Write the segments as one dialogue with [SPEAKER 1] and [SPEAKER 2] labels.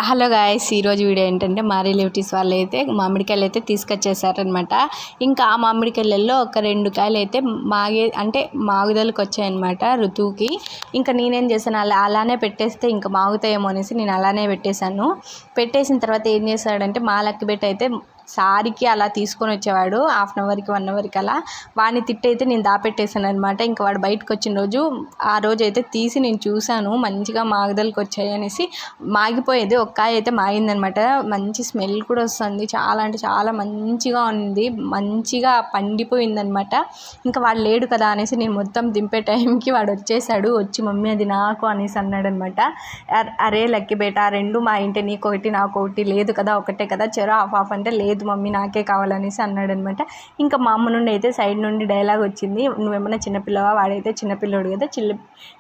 [SPEAKER 1] Hello guys, ఈరోజు video ఏంటంటే మా రిలేటివ్స్ వాళ్ళు అయితే మామిడికాయలు అయితే తీసుకొచ్చేసారనమాట. ఇంకా ఆ మామిడికాయలలో ఒక 2 కాయలు అయితే మాగుదలకు వచ్చాయన్నమాట ఋతువుకి. ఇంకా నేనేం చేశాను, అలానే పెట్టేస్తే ఇంకా మాగుతాయేమో అనేసి నేను అలానే పెట్టేసిన తర్వాత ఏం చేశాడంటే మా లక్కి పెట్టి అయితే సారికి అలా తీసుకొని వచ్చేవాడు. హాఫ్ అన్ అవర్కి 1 అవర్కి అలా. వాడిని తిట్టయితే నేను దాపెట్టేశాను అనమాట. ఇంకా వాడు బయటకు వచ్చిన ఆ రోజు అయితే తీసి నేను చూశాను, మంచిగా మాగుదలకు వచ్చాయి అనేసి. మాగిపోయేది ఒక కాయ అయితే మాగిందనమాట. మంచి స్మెల్ కూడా వస్తుంది, చాలా అంటే చాలా మంచిగా ఉంది, మంచిగా పండిపోయిందనమాట. ఇంకా వాడు లేడు కదా అనేసి నేను మొత్తం దింపే టైంకి వాడు వచ్చేసాడు. వచ్చి మమ్మీ అది నాకు అనేసి అన్నాడనమాట. అరే లక్కీ బేటా, 2 మా ఇంటి, నీకొకటి నాకొకటి, లేదు కదా ఒకటే కదా, చెరో హాఫ్ హాఫ్ అంటే లేదు మమ్మీ నాకే కావాలనేసి అన్నాడనమాట. ఇంకా మా అమ్మ నుండి అయితే సైడ్ నుండి డైలాగ్ వచ్చింది, నువ్వేమన్నా చిన్నపిల్లవా, వాడైతే చిన్నపిల్లోడు కదా,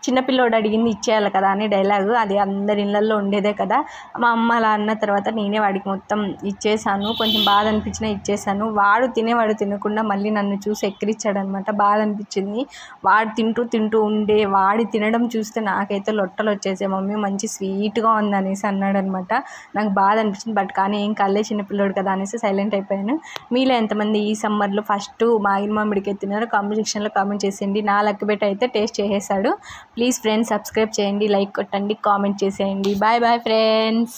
[SPEAKER 1] చిన్నపిల్లోడు అడిగింది ఇచ్చేయాలి కదా అని డైలాగు. అది అందరి ఇళ్ళల్లో ఉండేదే కదా. మా అమ్మ అలా అన్న తర్వాత నేనే వాడికి మొత్తం ఇచ్చేసాను. కొంచెం బాధ అనిపించినా ఇచ్చేసాను. వాడు తినకుండా మళ్ళీ నన్ను చూసి ఎక్కిరిచ్చాడనమాట. బాధ అనిపించింది. వాడు తింటూ ఉండే వాడి తినడం చూస్తే నాకైతే లొట్టలు వచ్చేసాయి. మమ్మీ మంచి స్వీట్గా ఉందనేసి అన్నాడనమాట. నాకు బాధ అనిపించింది, బట్ కానీ ఏం కాలే, చిన్నపిల్లోడు కదా అనేసి సైలెంట్ అయిపోయాను. మీలో ఎంతమంది ఈ సమ్మర్లో ఫస్ట్ మాగిన మామిడికాయ తిన్నారో కామెంట్ సెక్షన్లో కామెంట్ చేసేయండి. నా లక్కి బెట్ అయితే టేస్ట్ చేసేసాడు. ప్లీజ్ ఫ్రెండ్స్, సబ్స్క్రైబ్ చేయండి, లైక్ కొట్టండి, కామెంట్ చేసేయండి. Bye bye friends.